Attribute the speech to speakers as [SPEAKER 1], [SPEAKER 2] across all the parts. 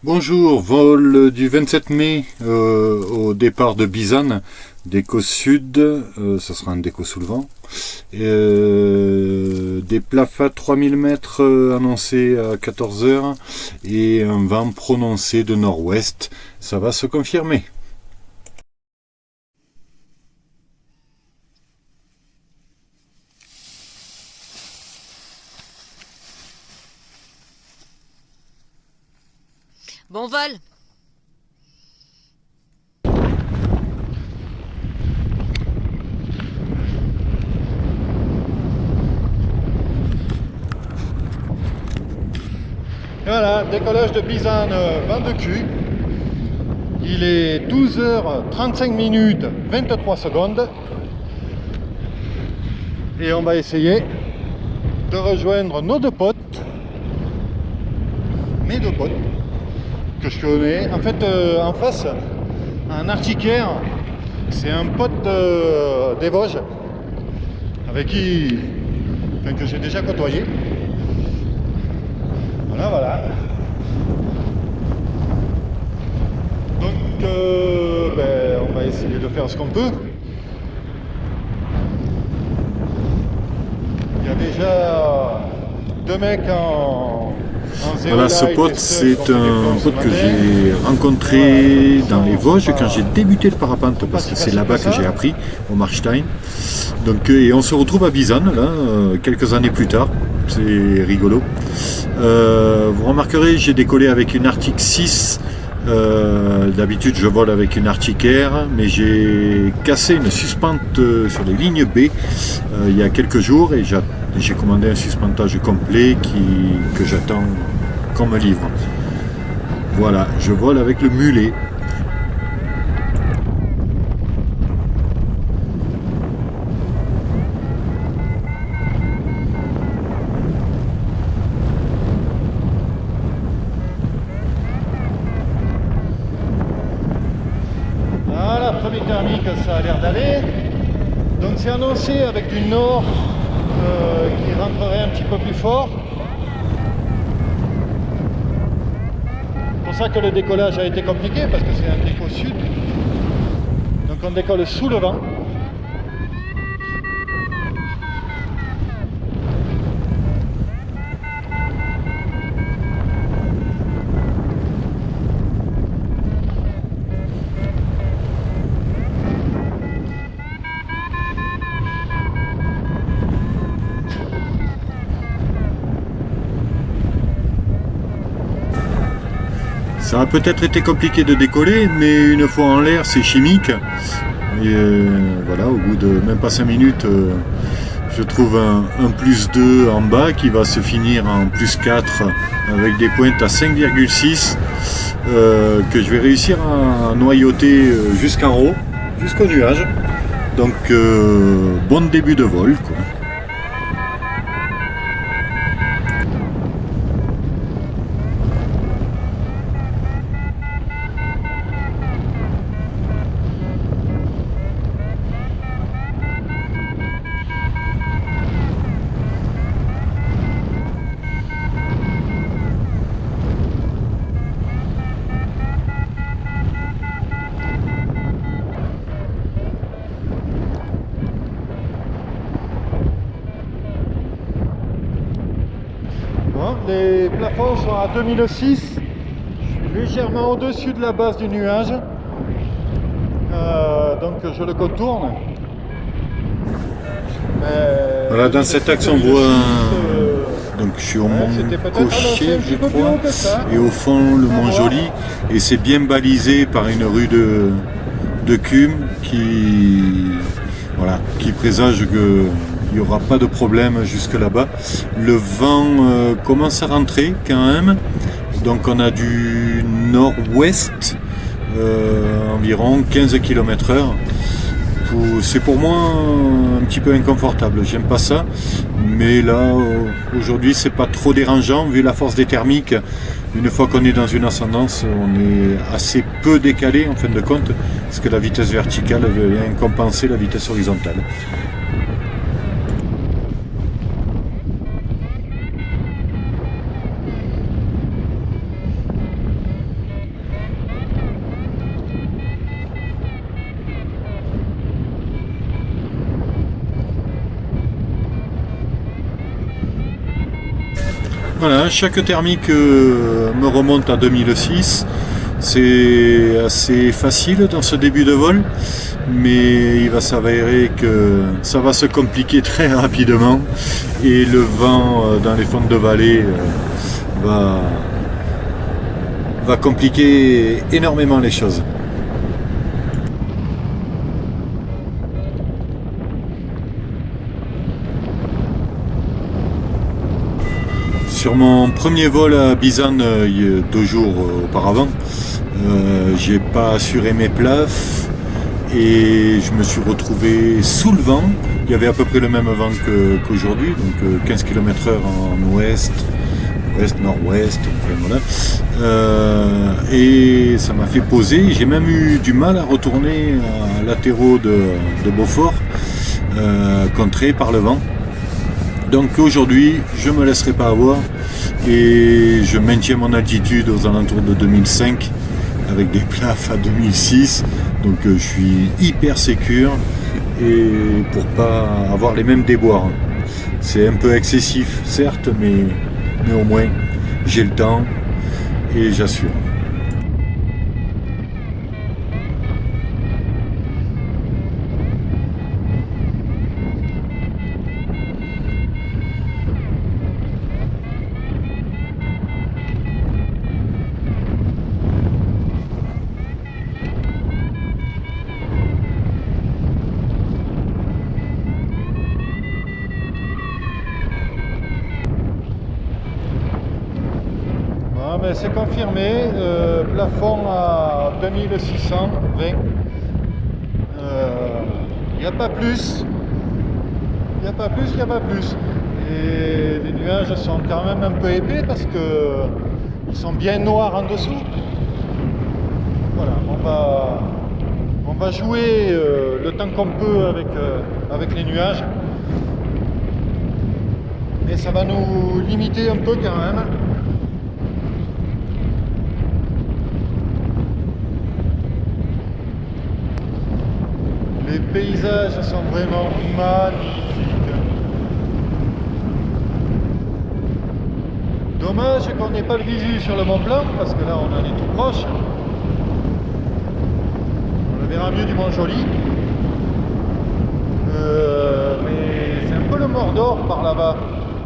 [SPEAKER 1] Bonjour, vol du 27 mai au départ de Bizane, déco sud, ça sera un déco sous le vent. Des plafas 3000 mètres annoncés à 14 heures et un vent prononcé de nord-ouest, ça va se confirmer.
[SPEAKER 2] Bon vol.
[SPEAKER 1] Voilà, décollage de Bizane, vent de cul. Il est 12h35 minutes 23 secondes. Et on va essayer de rejoindre nos deux potes. Mes deux potes que je connais. En fait, en face, un artiquaire, c'est un pote des Vosges avec qui, que j'ai déjà côtoyé. Voilà. Donc, on va essayer de faire ce qu'on peut. Il y a déjà deux mecs en voilà, ce pote, c'est un pote que j'ai rencontré dans les Vosges quand j'ai débuté le parapente, parce que c'est là-bas que j'ai appris, au Marstein. Donc, et on se retrouve à Bizane, là, quelques années plus tard. C'est rigolo. Vous remarquerez, j'ai décollé avec une Arctic 6. D'habitude, je vole avec une Arctic Air, mais j'ai cassé une suspente sur les lignes B il y a quelques jours et j'ai commandé un suspentage complet que j'attends qu'on me livre. Voilà, je vole avec le mulet. Voilà, premier thermique, ça a l'air d'aller. Donc c'est annoncé avec du nord qui rentrerait un petit peu plus fort. C'est pour ça que le décollage a été compliqué, parce que c'est un déco sud. Donc on décolle sous le vent. Ça a peut-être été compliqué de décoller, mais une fois en l'air, c'est chimique. Et voilà, au bout de même pas 5 minutes, je trouve un plus 2 en bas qui va se finir en plus 4 avec des pointes à 5,6 que je vais réussir à noyauter jusqu'en haut, jusqu'au nuage. Donc, bon début de vol, quoi. Les plafonds sont à 2006, je suis légèrement au-dessus de la base du nuage, donc je le contourne. Voilà, dans cet axe on voit, donc je suis au mont Cocher je crois, et au fond le mont Joli, et c'est bien balisé par une rue de Cume qui présage que il n'y aura pas de problème jusque là-bas. Le vent commence à rentrer quand même. Donc on a du nord-ouest, environ 15 km/h. C'est pour moi un petit peu inconfortable. J'aime pas ça. Mais là, aujourd'hui, c'est pas trop dérangeant vu la force des thermiques. Une fois qu'on est dans une ascendance, on est assez peu décalé en fin de compte, parce que la vitesse verticale vient compenser la vitesse horizontale. Voilà, chaque thermique me remonte à 2006. C'est assez facile dans ce début de vol, mais il va s'avérer que ça va se compliquer très rapidement et le vent dans les fonds de vallée va compliquer énormément les choses. Sur mon premier vol à Bizane, 2 jours auparavant, j'ai pas assuré mes plafs et je me suis retrouvé sous le vent. Il y avait à peu près le même vent qu'aujourd'hui, donc 15 km/h en ouest, nord-ouest, voilà. Et ça m'a fait poser. J'ai même eu du mal à retourner à latéraux de Beaufort, contré par le vent. Donc aujourd'hui, je ne me laisserai pas avoir et je maintiens mon altitude aux alentours de 2005 avec des plafs à 2006. Donc je suis hyper sécure et pour pas avoir les mêmes déboires. C'est un peu excessif, certes, mais au moins j'ai le temps et j'assure. Mais c'est confirmé, plafond à 2620. Il n'y a pas plus. Il n'y a pas plus, il n'y a pas plus. Et les nuages sont quand même un peu épais parce que ils sont bien noirs en dessous. Voilà, on va jouer le temps qu'on peut avec les nuages. Mais ça va nous limiter un peu quand même. Les paysages sont vraiment magnifiques. Dommage qu'on n'ait pas le visu sur le Mont Blanc, parce que là on en est tout proche. On le verra mieux du Mont Joli. Mais c'est un peu le Mordor par là-bas.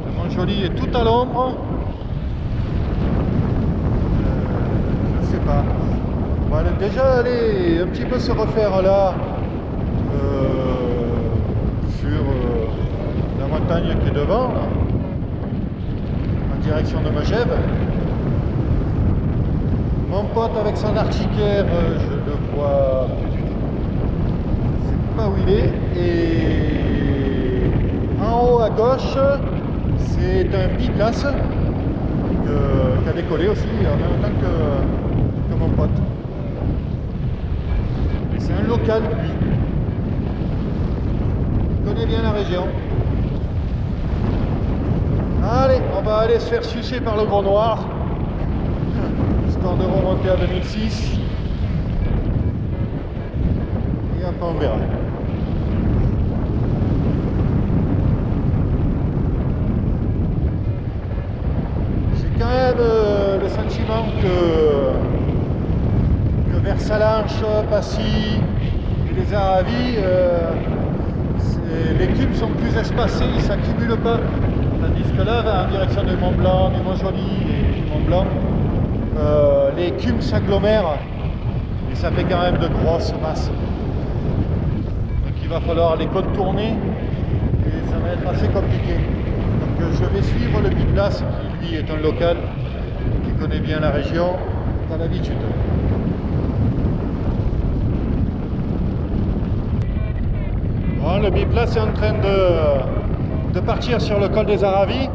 [SPEAKER 1] Le Mont Joli est tout à l'ombre. Je sais pas. On va déjà aller un petit peu se refaire là. Sur la montagne qui est devant, là, en direction de Megève. Mon pote avec son Arcticaire, je le vois plus du tout. Je sais pas où il est. Et en haut à gauche, c'est un biplace qui a décollé aussi en même temps que mon pote. C'est un local, lui. Il connaît bien la région. Allez, on va aller se faire sucer par le gros noir, histoire de remonter à 2006. Et après on verra. J'ai quand même le sentiment que vers Salanches, Passy et les Aravis, les cubes sont plus espacés, ils ne s'accumulent pas. Tandis que là, en direction du Mont Blanc, du Mont Joli et du Mont Blanc, les cubes s'agglomèrent et ça fait quand même de grosses masses. Donc il va falloir les contourner et ça va être assez compliqué. Donc je vais suivre le biplace qui lui est un local qui connaît bien la région, qui a l'habitude. Bon, le biplace est en train de partir sur le col des Aravis.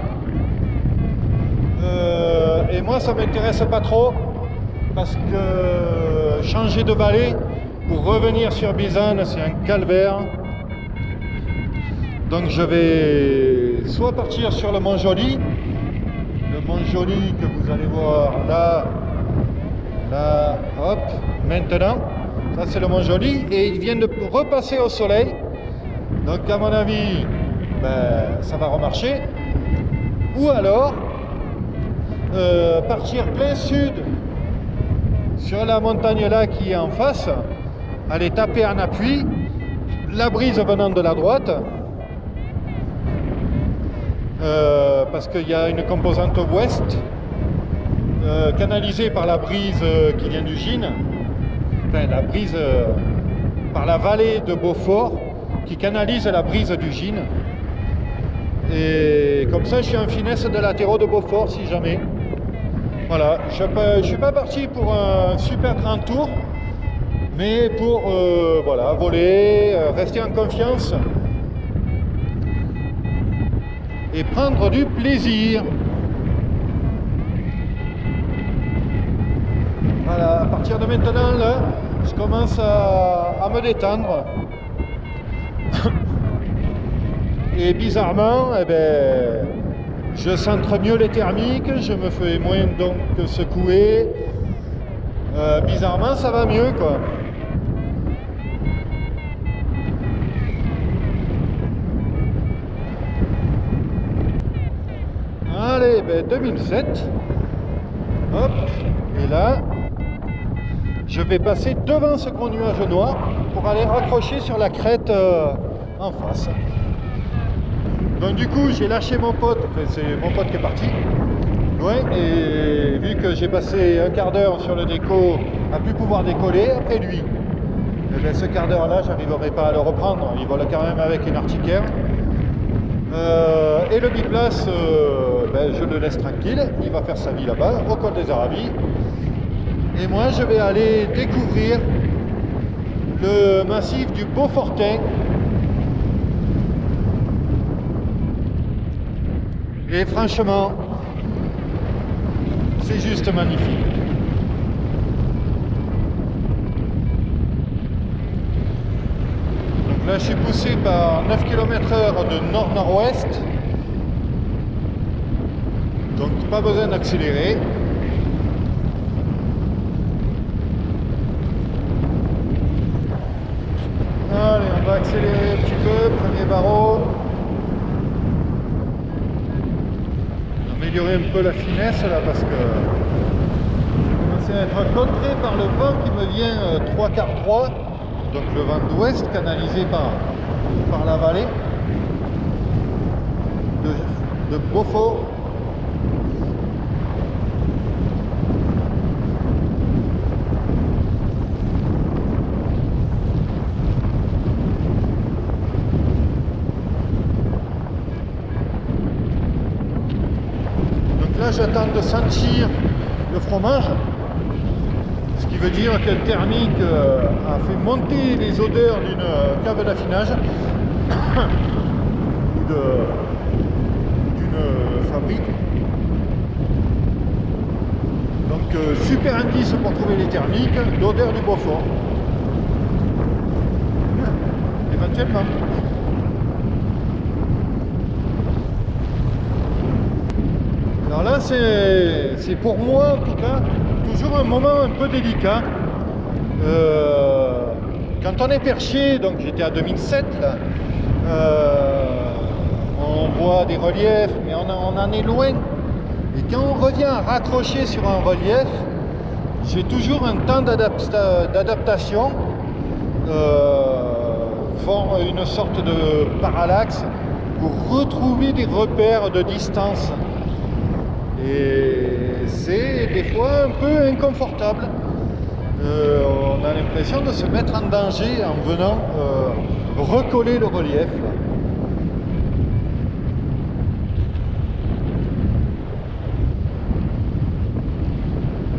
[SPEAKER 1] Et moi ça m'intéresse pas trop parce que changer de vallée pour revenir sur Bizane c'est un calvaire. Donc je vais soit partir sur le Mont Joli, que vous allez voir là, hop, maintenant. Ça c'est le Mont Joli et il vient de repasser au soleil. Donc à mon avis, ça va remarcher. Ou alors, partir plein sud sur la montagne là qui est en face, aller taper en appui, la brise venant de la droite, parce qu'il y a une composante ouest canalisée par la brise qui vient du Gine, enfin la brise par la vallée de Beaufort qui canalise la brise du Gine. Et comme ça, je suis en finesse de latéraux de Beaufort si jamais. Voilà, je ne suis pas parti pour un super grand tour, mais pour voilà, voler, rester en confiance et prendre du plaisir. Voilà, à partir de maintenant, là, je commence à me détendre. Et bizarrement, eh ben, je centre mieux les thermiques, je me fais moins donc secouer. Bizarrement, ça va mieux, quoi. Allez, ben 2007. Hop, et là, je vais passer devant ce gros nuage noir pour aller raccrocher sur la crête en face. Donc du coup, j'ai lâché mon pote, enfin, c'est mon pote qui est parti. Ouais, et vu que j'ai passé un quart d'heure sur le déco à plus pouvoir décoller, après lui. Et bien, ce quart d'heure-là, j'arriverai pas à le reprendre. Il vole quand même avec une Arcticaire. Et le biplace, ben, je le laisse tranquille. Il va faire sa vie là-bas, au col des Arabies. Et moi, je vais aller découvrir le massif du Beaufortain. Et franchement, c'est juste magnifique. Donc là, je suis poussé par 9 km/h de nord-nord-ouest. Donc pas besoin d'accélérer. Allez, on va accélérer un petit peu, premier barreau. Améliorer un peu la finesse là parce que je commence à être contré par le vent qui me vient 3/4 droit, donc le vent d'ouest canalisé par la vallée de Beaufort. Là, j'attends de sentir le fromage, ce qui veut dire que le thermique a fait monter les odeurs d'une cave d'affinage ou d'une fabrique. Donc, super indice pour trouver les thermiques, l'odeur du Beaufort. Éventuellement. Alors là, c'est pour moi, en tout cas, toujours un moment un peu délicat. Quand on est perché, donc j'étais à 2007, là, on voit des reliefs, mais on en est loin. Et quand on revient à raccrocher sur un relief, j'ai toujours un temps d'adaptation, une sorte de parallaxe pour retrouver des repères de distance. Et c'est des fois un peu inconfortable. On a l'impression de se mettre en danger en venant recoller le relief.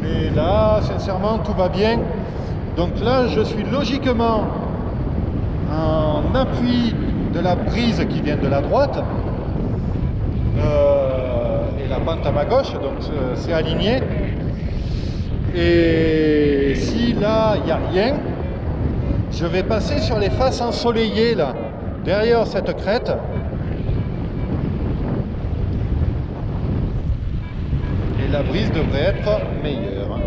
[SPEAKER 1] Mais là, sincèrement, tout va bien. Donc là, je suis logiquement en appui de la brise qui vient de la droite. La pente à ma gauche, donc c'est aligné. Et si là il n'y a rien, je vais passer sur les faces ensoleillées là, derrière cette crête. Et la brise devrait être meilleure.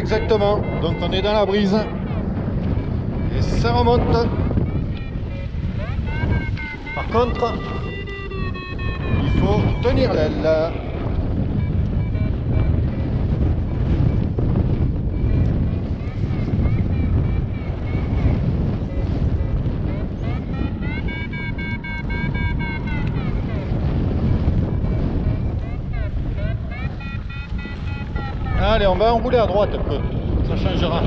[SPEAKER 1] Exactement, donc on est dans la brise et ça remonte. Par contre, il faut tenir l'aile. Allez, on va enrouler à droite un peu, ça changera.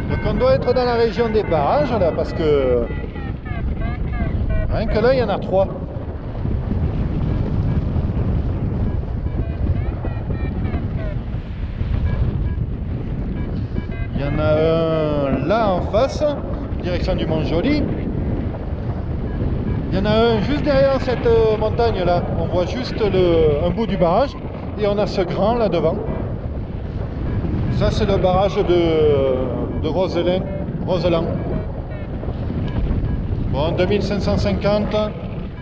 [SPEAKER 1] Donc on doit être dans la région des barrages là, parce que rien que là, il y en a 3. Il y en a un là en face, direction du Mont-Joli. Il y en a un juste derrière cette montagne là. On voit juste un bout du barrage. Et on a ce grand là devant. Ça, c'est le barrage de Roseland. Bon, 2550.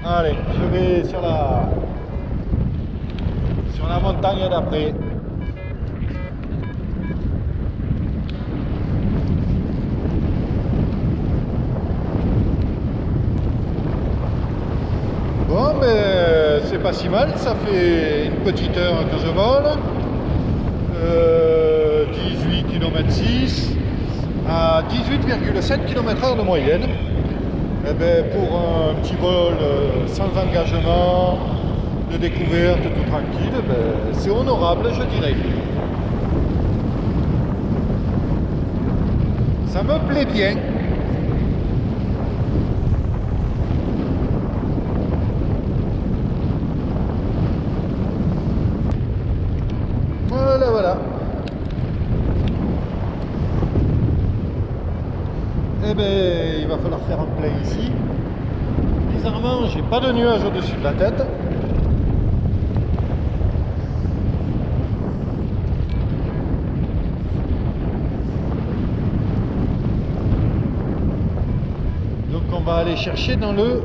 [SPEAKER 1] Allez, je vais sur la montagne d'après. Bon, mais c'est pas si mal, ça fait une petite heure que je vole. 18 km 6 à 18,7 km/h de moyenne. Eh ben, pour un petit vol sans engagement, de découverte, tout tranquille, ben, c'est honorable, je dirais. Ça me plaît bien. Voilà. Eh ben, il va falloir faire un plein ici. Bizarrement, j'ai pas de nuages au-dessus de la tête. Donc on va aller chercher dans le...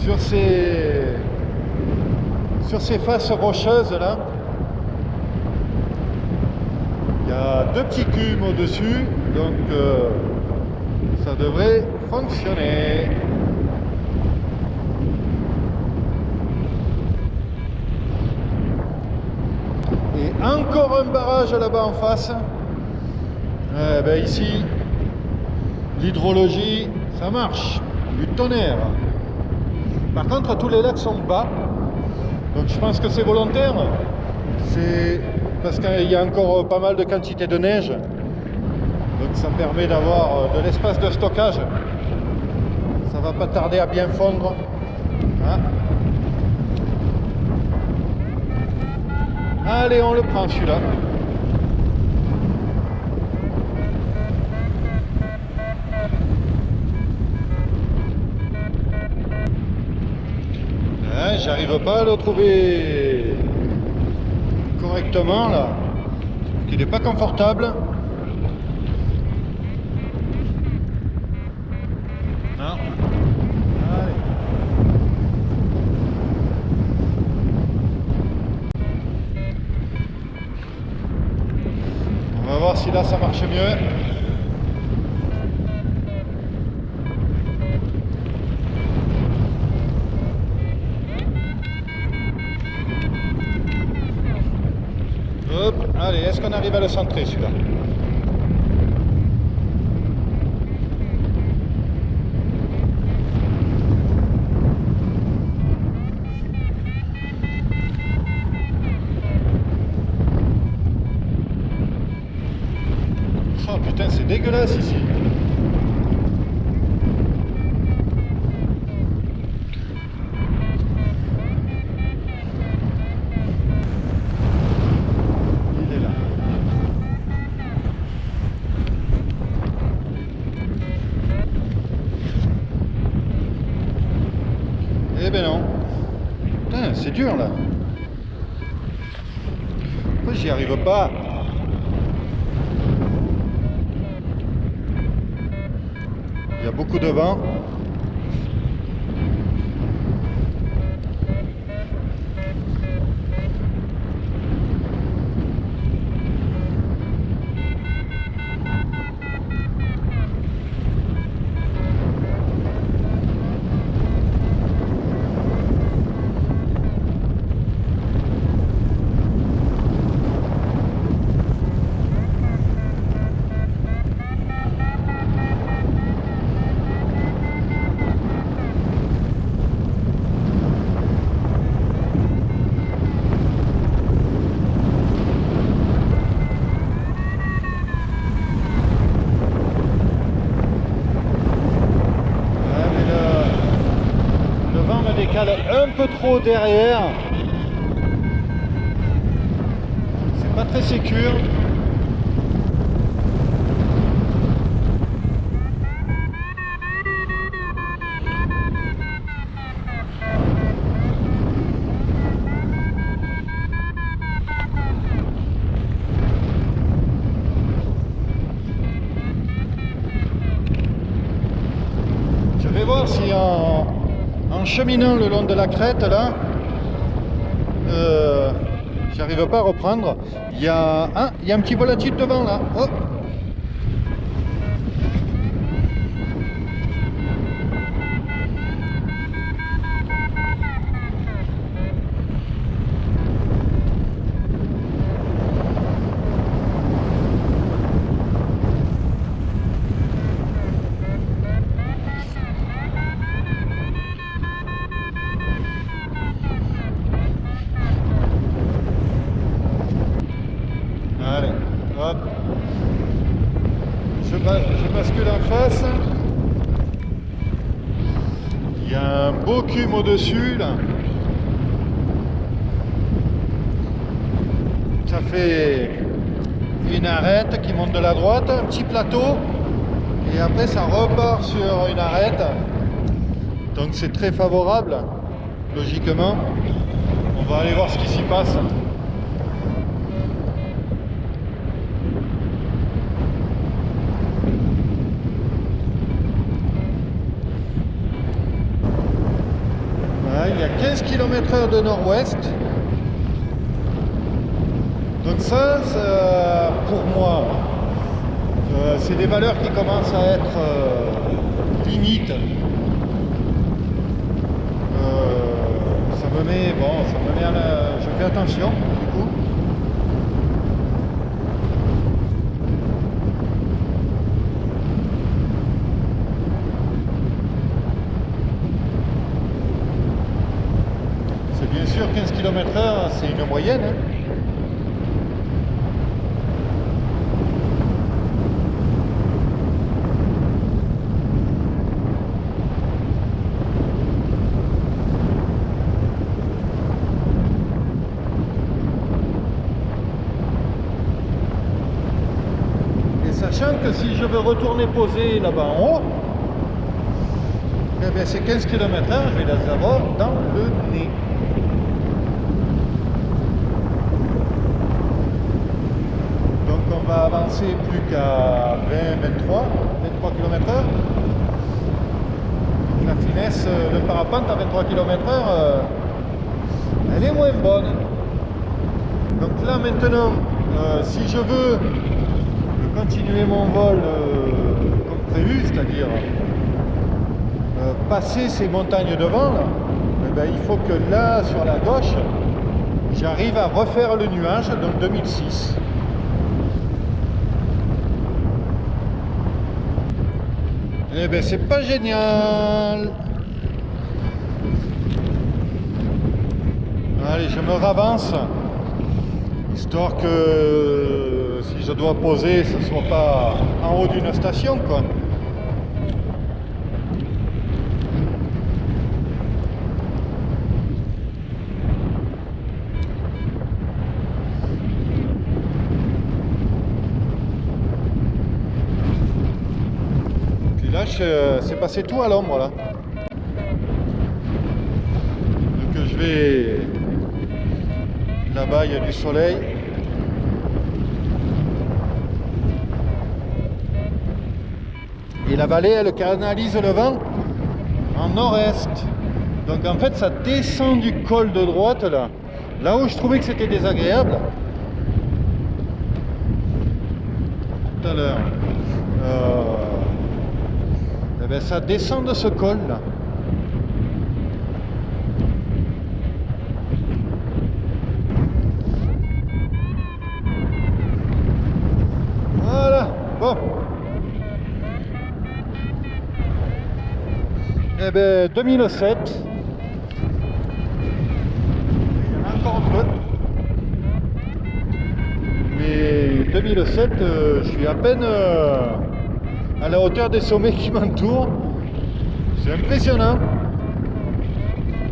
[SPEAKER 1] sur ces faces rocheuses là. Il y a 2 petits cumes au-dessus, donc ça devrait fonctionner. Et encore un barrage là-bas en face. Ben ici, l'hydrologie, ça marche, du tonnerre. Par contre, tous les lacs sont bas, donc je pense que c'est volontaire. C'est parce qu'il y a encore pas mal de quantité de neige, donc ça permet d'avoir de l'espace de stockage. Ça va pas tarder à bien fondre, hein. Allez, on le prend celui-là. J'arrive pas à le trouver correctement là. Il n'est pas confortable. Non. Allez. On va voir si là ça marche mieux. Hop, allez, est-ce qu'on arrive à le centrer celui-là? Oh putain, c'est dégueulasse ici. dur là. Pourquoi j'y arrive pas? Il y a beaucoup de vent. Un peu trop derrière, c'est pas très sécure. Je vais voir si en cheminant le long de la crête là, j'arrive pas à reprendre. Il y a un petit volatile devant là. Oh. Allez, hop. Je bascule en face. Il y a un beau cume au-dessus là. Ça fait une arête qui monte de la droite, un petit plateau. Et après ça repart sur une arête. Donc c'est très favorable, logiquement. On va aller voir ce qui s'y passe. Il y a 15 km/h de nord-ouest. Donc ça, pour moi, c'est des valeurs qui commencent à être limites. Ça me met à je fais attention du coup. Bien sûr, 15 km/h, c'est une moyenne. Hein. Et sachant que si je veux retourner poser là-bas en haut, eh bien, ces 15 km/h, je vais les avoir dans le nez. On va avancer plus qu'à 23 km/h. La finesse de parapente à 23 km/h, elle est moins bonne. Donc là maintenant, si je veux continuer mon vol comme prévu, c'est-à-dire passer ces montagnes devant, là, eh bien, il faut que là, sur la gauche, j'arrive à refaire le nuage, donc 2006. Eh ben c'est pas génial. Allez, je me ravance, histoire que si je dois poser, ce ne soit pas en haut d'une station, quoi. Là, c'est passé tout à l'ombre là. Donc je vais Là-bas, il y a du soleil. Et la vallée, elle canalise le vent en nord-est. Donc en fait, ça descend du col de droite, là. Là où je trouvais que c'était désagréable, tout à l'heure, eh ben, ça descend de ce col, là. Voilà, bon. Eh ben 2007. Il y en a encore un peu. Mais 2007, je suis à peine à la hauteur des sommets qui m'entourent. C'est impressionnant.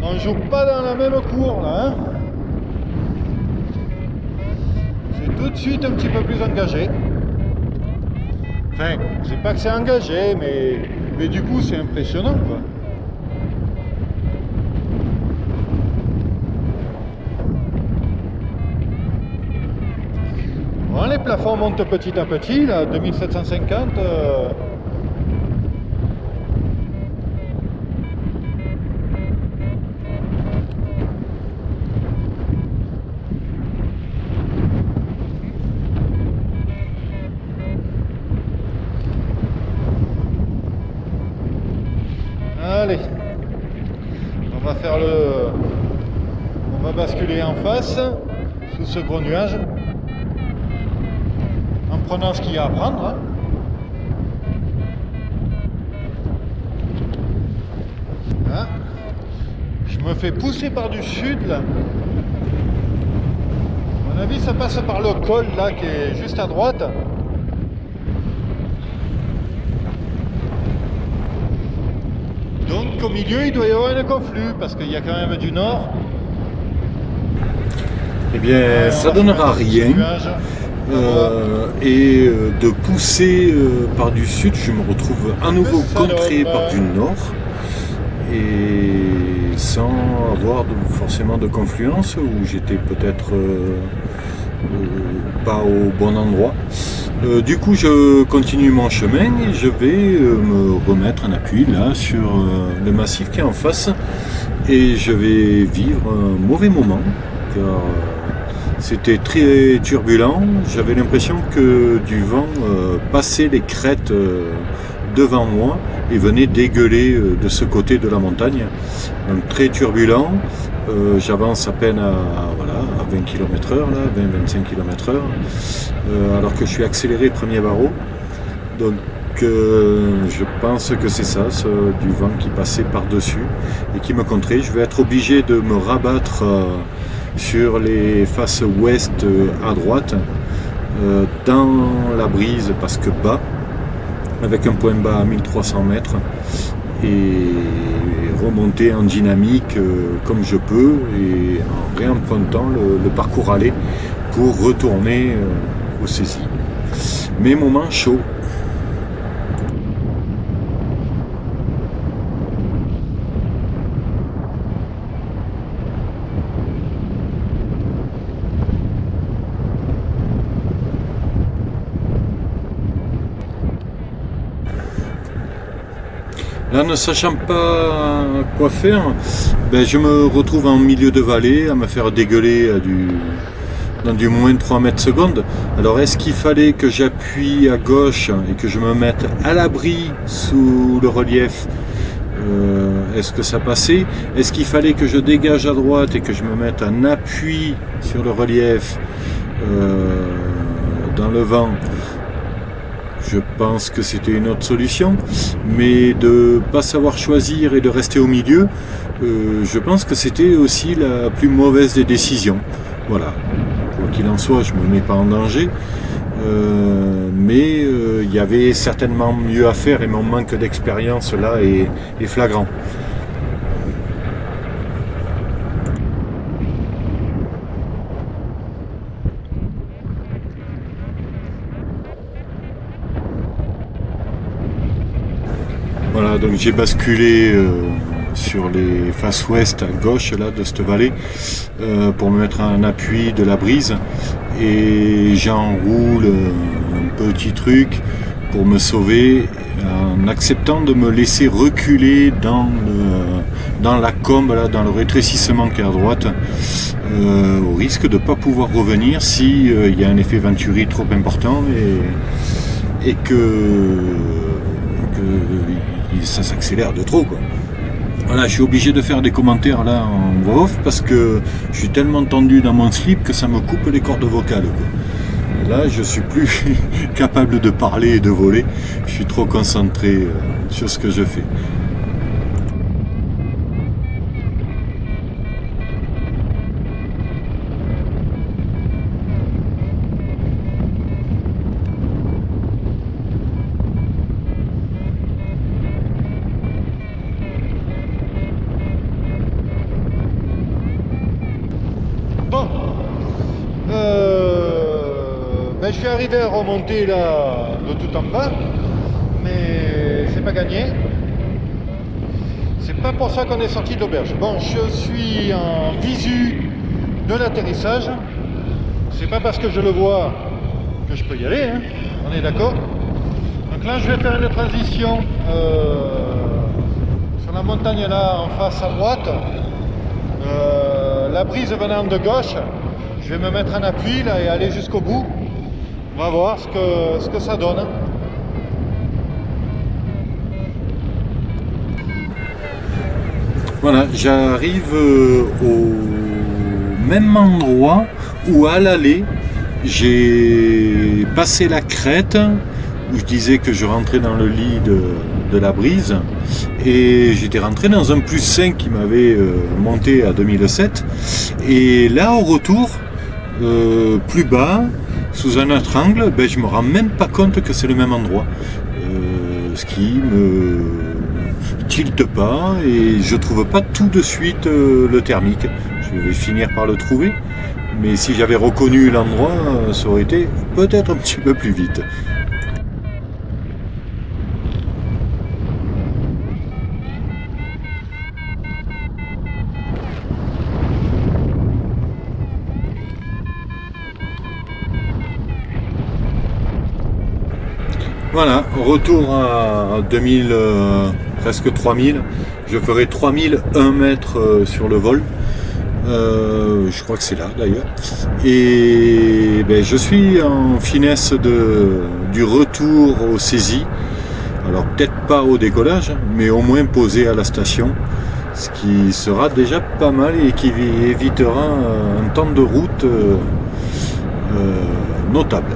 [SPEAKER 1] On joue pas dans la même cour là, hein. C'est tout de suite un petit peu plus engagé. Enfin, c'est pas que c'est engagé, mais du coup c'est impressionnant quoi. Bon, les plafonds montent petit à petit, là, 2750. Allez, on va basculer en face, sous ce gros nuage, en prenant ce qu'il y a à prendre. Hein. Hein. Je me fais pousser par du sud, là. À mon avis, ça passe par le col, là, qui est juste à droite. Donc au milieu il doit y avoir un conflux parce qu'il y a quand même du nord.
[SPEAKER 2] Eh bien ça donnera rien et de pousser par du sud je me retrouve à nouveau contré par du nord et sans avoir forcément de confluence où j'étais peut-être pas au bon endroit. Du coup je continue mon chemin et je vais me remettre en appui là sur le massif qui est en face et je vais vivre un mauvais moment car c'était très turbulent. J'avais l'impression que du vent passait les crêtes devant moi et venait dégueuler de ce côté de la montagne. Donc très turbulent. J'avance à peine à 20 km/h, 20-25 km/h, alors que je suis accéléré premier barreau. Donc je pense que c'est ça, du vent qui passait par-dessus et qui me contrait. Je vais être obligé de me rabattre sur les faces ouest à droite, dans la brise parce que bas, avec un point bas à 1300 mètres. Et remonter en dynamique comme je peux et en réempruntant le parcours aller pour retourner au saisi. Mais moment chaud. Là, ne sachant pas quoi faire, je me retrouve en milieu de vallée à me faire dégueuler dans du moins 3 mètres secondes. Alors est-ce qu'il fallait que j'appuie à gauche et que je me mette à l'abri sous le relief? Est-ce que ça passait? Est-ce qu'il fallait que je dégage à droite et que je me mette en appui sur le relief dans le vent? Je pense que c'était une autre solution, mais de ne pas savoir choisir et de rester au milieu, je pense que c'était aussi la plus mauvaise des décisions. Voilà, quoi qu'il en soit, je ne me mets pas en danger, mais il y avait certainement mieux à faire et mon manque d'expérience là est flagrant. Voilà, donc j'ai basculé sur les faces ouest à gauche là, de cette vallée pour me mettre un appui de la brise et j'enroule un petit truc pour me sauver en acceptant de me laisser reculer dans la combe, là, dans le rétrécissement qui est à droite, au risque de ne pas pouvoir revenir si y a un effet Venturi trop important et que ça s'accélère de trop, quoi. Voilà, je suis obligé de faire des commentaires là en voix off parce que je suis tellement tendu dans mon slip que ça me coupe les cordes vocales, quoi. Et là, je suis plus capable de parler et de voler. Je suis trop concentré sur ce que je fais.
[SPEAKER 1] Bon, je suis arrivé à remonter là de tout en bas, mais c'est pas gagné. C'est pas pour ça qu'on est sorti de l'auberge. Bon, je suis en visu de l'atterrissage. C'est pas parce que je le vois que je peux y aller, hein. On est d'accord. Donc là, je vais faire une transition sur la montagne là en face à droite. La brise venant de gauche, je vais me mettre en appui là et aller jusqu'au bout. On va voir ce que ça donne.
[SPEAKER 2] Voilà, j'arrive au même endroit où à l'aller, j'ai passé la crête où je disais que je rentrais dans le lit de la brise et j'étais rentré dans un plus 5 qui m'avait monté à 2007 et là au retour plus bas sous un autre angle, je me rends même pas compte que c'est le même endroit, ce qui me tilte pas et je trouve pas tout de suite le thermique. Je vais finir par le trouver, mais si j'avais reconnu l'endroit, ça aurait été peut-être un petit peu plus vite. Voilà, retour à 2000, presque 3000. Je ferai 3001 mètres sur le vol. Je crois que c'est là d'ailleurs. Et je suis en finesse du retour au saisie. Alors peut-être pas au décollage, mais au moins posé à la station. Ce qui sera déjà pas mal et qui évitera un temps de route notable.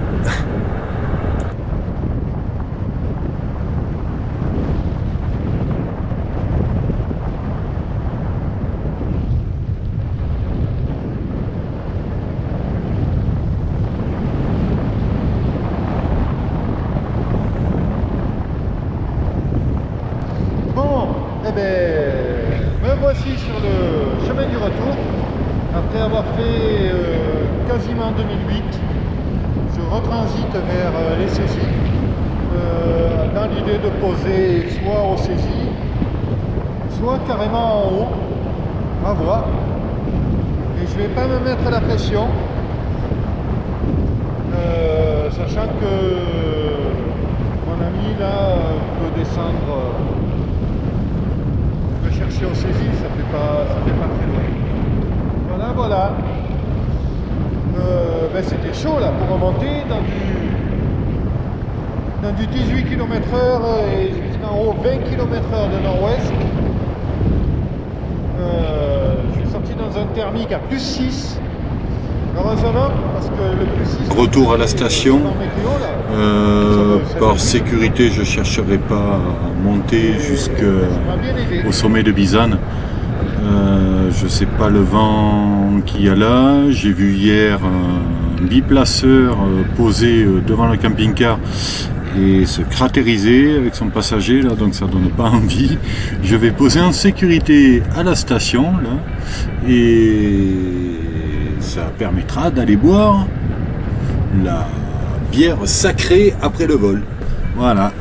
[SPEAKER 1] Me voici sur le chemin du retour après avoir fait quasiment 2008. Je retransite vers les saisies dans l'idée de poser soit aux saisies soit carrément en haut, à voir. Et je vais pas me mettre la pression sachant que mon ami là peut descendre chercher au saisie, ça fait pas très loin. Voilà. C'était chaud là pour remonter dans du 18 km/h et jusqu'en haut 20 km/h de nord-ouest. Je suis sorti dans un thermique à plus 6. Heureusement, parce que le plus 6...
[SPEAKER 2] Retour à la station. Par sécurité, je ne chercherai pas à monter jusqu'au sommet de Bizane. Je ne sais pas le vent qu'il y a là. J'ai vu hier un biplaceur posé devant le camping-car et se cratériser avec son passager, là, donc ça ne donne pas envie. Je vais poser en sécurité à la station là, et ça permettra d'aller boire la bière sacrée après le vol. Voilà.